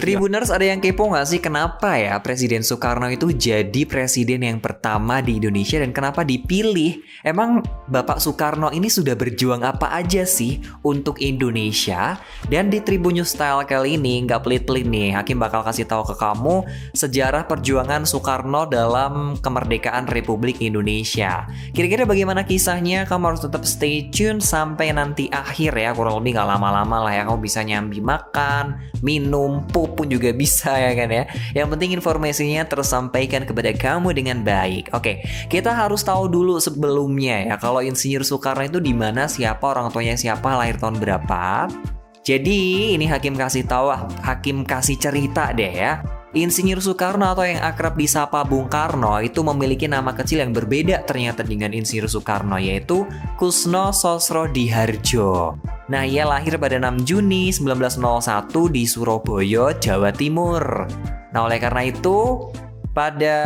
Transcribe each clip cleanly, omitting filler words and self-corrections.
Tribuners, ada yang kepo nggak sih kenapa ya Presiden Soekarno itu jadi presiden yang pertama di Indonesia dan kenapa dipilih? Emang Bapak Soekarno ini sudah berjuang apa aja sih untuk Indonesia? Dan di Tribun News Style kali ini nggak pelit-pelit nih, Hakim bakal kasih tahu ke kamu sejarah perjuangan Soekarno dalam kemerdekaan Republik Indonesia. Kira-kira bagaimana kisahnya? Kamu harus tetap stay tune sampai nanti akhir ya, kurang lebih nggak lama-lama lah ya, kamu bisa nyambi makan, minum, pun juga bisa ya kan ya. Yang penting informasinya tersampaikan kepada kamu dengan baik. Oke, kita harus tahu dulu sebelumnya ya, kalau Insinyur Soekarno itu di mana, siapa orang tuanya, siapa, lahir tahun berapa. Jadi ini Hakim kasih cerita deh ya. Insinyur Soekarno atau yang akrab disapa Bung Karno itu memiliki nama kecil yang berbeda ternyata dengan Insinyur Soekarno, yaitu Kusno Sosrodihardjo. Nah, ia lahir pada 6 Juni 1901 di Surabaya, Jawa Timur. Nah, oleh karena itu pada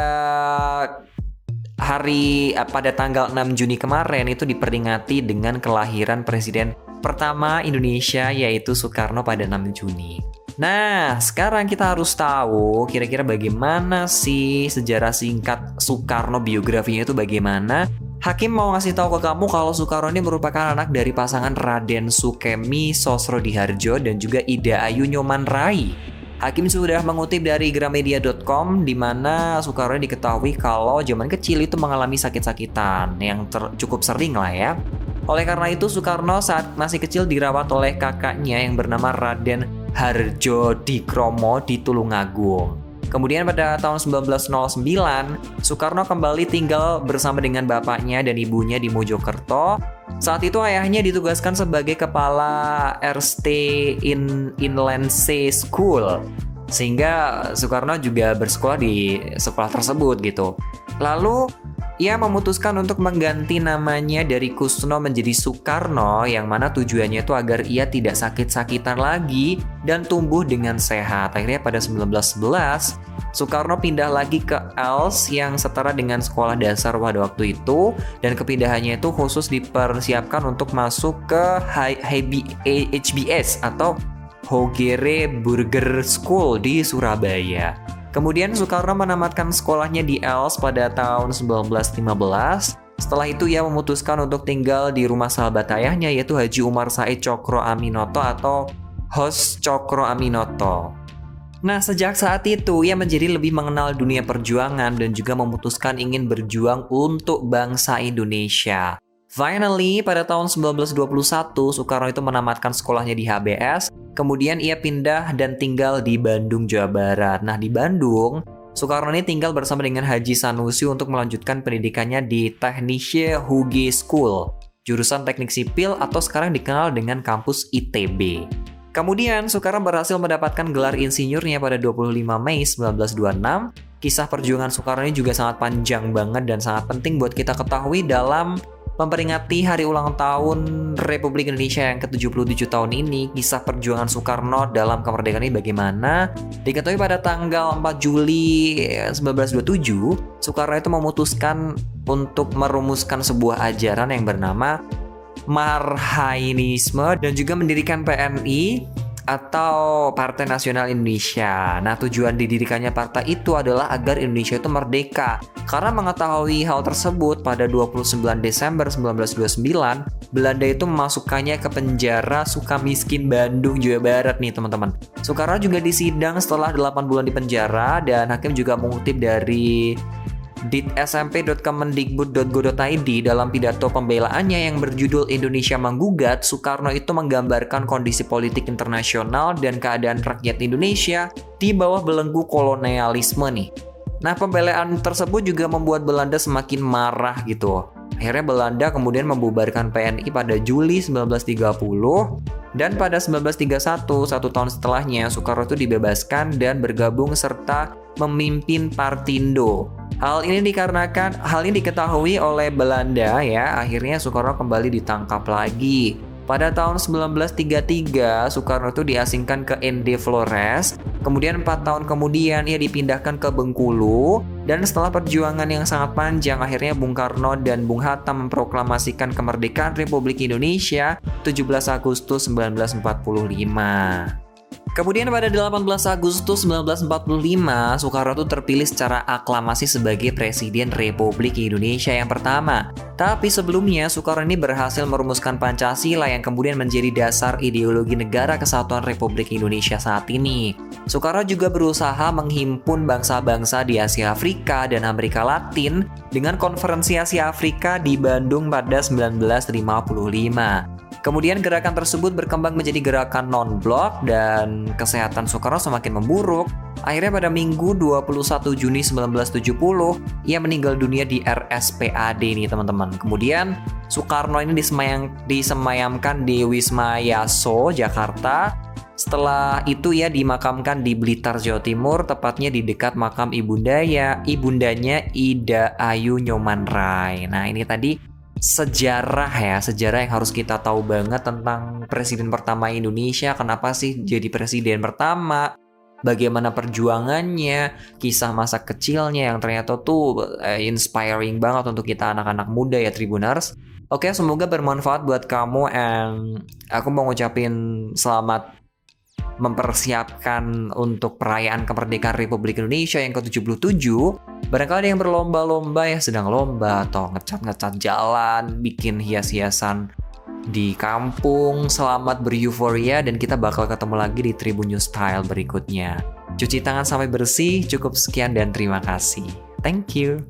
tanggal 6 Juni kemarin itu diperingati dengan kelahiran Presiden pertama Indonesia, yaitu Soekarno pada 6 Juni. Nah, sekarang kita harus tahu kira-kira bagaimana sih sejarah singkat Soekarno, biografinya itu bagaimana. Hakim mau ngasih tahu ke kamu kalau Soekarno ini merupakan anak dari pasangan Raden Sukemi Sosrodihardjo dan juga Ida Ayu Nyoman Rai. Hakim sudah mengutip dari Gramedia.com di mana Soekarno diketahui kalau zaman kecil itu mengalami sakit-sakitan yang cukup sering lah ya. Oleh karena itu Soekarno saat masih kecil dirawat oleh kakaknya yang bernama Raden Harjo Dikromo di Tulungagung. Kemudian pada tahun 1909, Soekarno kembali tinggal bersama dengan bapaknya dan ibunya di Mojokerto. Saat itu ayahnya ditugaskan sebagai kepala RST Inland Sea School, sehingga Soekarno juga bersekolah di sekolah tersebut gitu. Lalu ia memutuskan untuk mengganti namanya dari Kusno menjadi Soekarno, yang mana tujuannya itu agar ia tidak sakit-sakitan lagi dan tumbuh dengan sehat. Akhirnya pada 1911, Soekarno pindah lagi ke Els yang setara dengan sekolah dasar pada waktu itu, dan kepindahannya itu khusus dipersiapkan untuk masuk ke HBS atau Hogere Burger School di Surabaya. Kemudian Soekarno menamatkan sekolahnya di Els pada tahun 1915. Setelah itu ia memutuskan untuk tinggal di rumah sahabat ayahnya, yaitu Haji Umar Said Cokro Aminoto atau Hos Cokro Aminoto. Nah, sejak saat itu ia menjadi lebih mengenal dunia perjuangan dan juga memutuskan ingin berjuang untuk bangsa Indonesia. Finally, pada tahun 1921, Soekarno itu menamatkan sekolahnya di HBS, kemudian ia pindah dan tinggal di Bandung, Jawa Barat. Nah, di Bandung, Soekarno ini tinggal bersama dengan Haji Sanusi untuk melanjutkan pendidikannya di Technische Hoge School, jurusan teknik sipil atau sekarang dikenal dengan kampus ITB. Kemudian, Soekarno berhasil mendapatkan gelar insinyurnya pada 25 Mei 1926. Kisah perjuangan Soekarno ini juga sangat panjang banget dan sangat penting buat kita ketahui dalam memperingati hari ulang tahun Republik Indonesia yang ke-77 tahun ini. Kisah perjuangan Soekarno dalam kemerdekaan ini bagaimana? Diketahui pada tanggal 4 Juli 1927, Soekarno itu memutuskan untuk merumuskan sebuah ajaran yang bernama Marhainisme dan juga mendirikan PNI atau Partai Nasional Indonesia. Nah, tujuan didirikannya partai itu adalah agar Indonesia itu merdeka. Karena mengetahui hal tersebut, pada 29 Desember 1929, Belanda itu memasukkannya ke penjara Sukamiskin, Bandung, Jawa Barat nih teman-teman. Soekarno juga disidang setelah 8 bulan di penjara, dan Hakim juga mengutip dari smp.kemendikbud.go.id dalam pidato pembelaannya yang berjudul Indonesia Menggugat. Soekarno itu menggambarkan kondisi politik internasional dan keadaan rakyat Indonesia di bawah belenggu kolonialisme nih. Nah, pembelaan tersebut juga membuat Belanda semakin marah gitu. Akhirnya Belanda kemudian membubarkan PNI pada Juli 1930, dan pada 1931, 1 tahun setelahnya, Soekarno itu dibebaskan dan bergabung serta memimpin Partindo. Hal ini diketahui oleh Belanda ya. Akhirnya Soekarno kembali ditangkap lagi. Pada tahun 1933, Soekarno itu diasingkan ke ND Flores. Kemudian 4 tahun kemudian ia dipindahkan ke Bengkulu. Dan setelah perjuangan yang sangat panjang, akhirnya Bung Karno dan Bung Hatta memproklamasikan kemerdekaan Republik Indonesia 17 Agustus 1945. Kemudian pada 18 Agustus 1945, Soekarno tuh terpilih secara aklamasi sebagai Presiden Republik Indonesia yang pertama. Tapi sebelumnya, Soekarno ini berhasil merumuskan Pancasila yang kemudian menjadi dasar ideologi Negara Kesatuan Republik Indonesia saat ini. Soekarno juga berusaha menghimpun bangsa-bangsa di Asia Afrika dan Amerika Latin dengan Konferensi Asia Afrika di Bandung pada 1955. Kemudian gerakan tersebut berkembang menjadi gerakan non-blok dan kesehatan Soekarno semakin memburuk. Akhirnya pada Minggu 21 Juni 1970, ia meninggal dunia di RSPAD nih teman-teman. Kemudian Soekarno ini disemayamkan di Wisma Yaso, Jakarta. Setelah itu ia dimakamkan di Blitar, Jawa Timur, tepatnya di dekat makam ibundanya Ida Ayu Nyoman Rai. Nah ini tadi sejarah yang harus kita tahu banget tentang presiden pertama Indonesia. Kenapa sih jadi presiden pertama? Bagaimana perjuangannya, kisah masa kecilnya yang ternyata tuh inspiring banget untuk kita anak-anak muda ya Tribuners. Oke, semoga bermanfaat buat kamu, and aku mau ngucapin selamat mempersiapkan untuk perayaan kemerdekaan Republik Indonesia yang ke-77. Barangkali ada yang berlomba-lomba ya, sedang lomba atau ngecat-ngecat jalan, bikin hias-hiasan di kampung. Selamat beryuforia dan kita bakal ketemu lagi di Tribun News Style berikutnya. Cuci tangan sampai bersih, cukup sekian dan terima kasih. Thank you.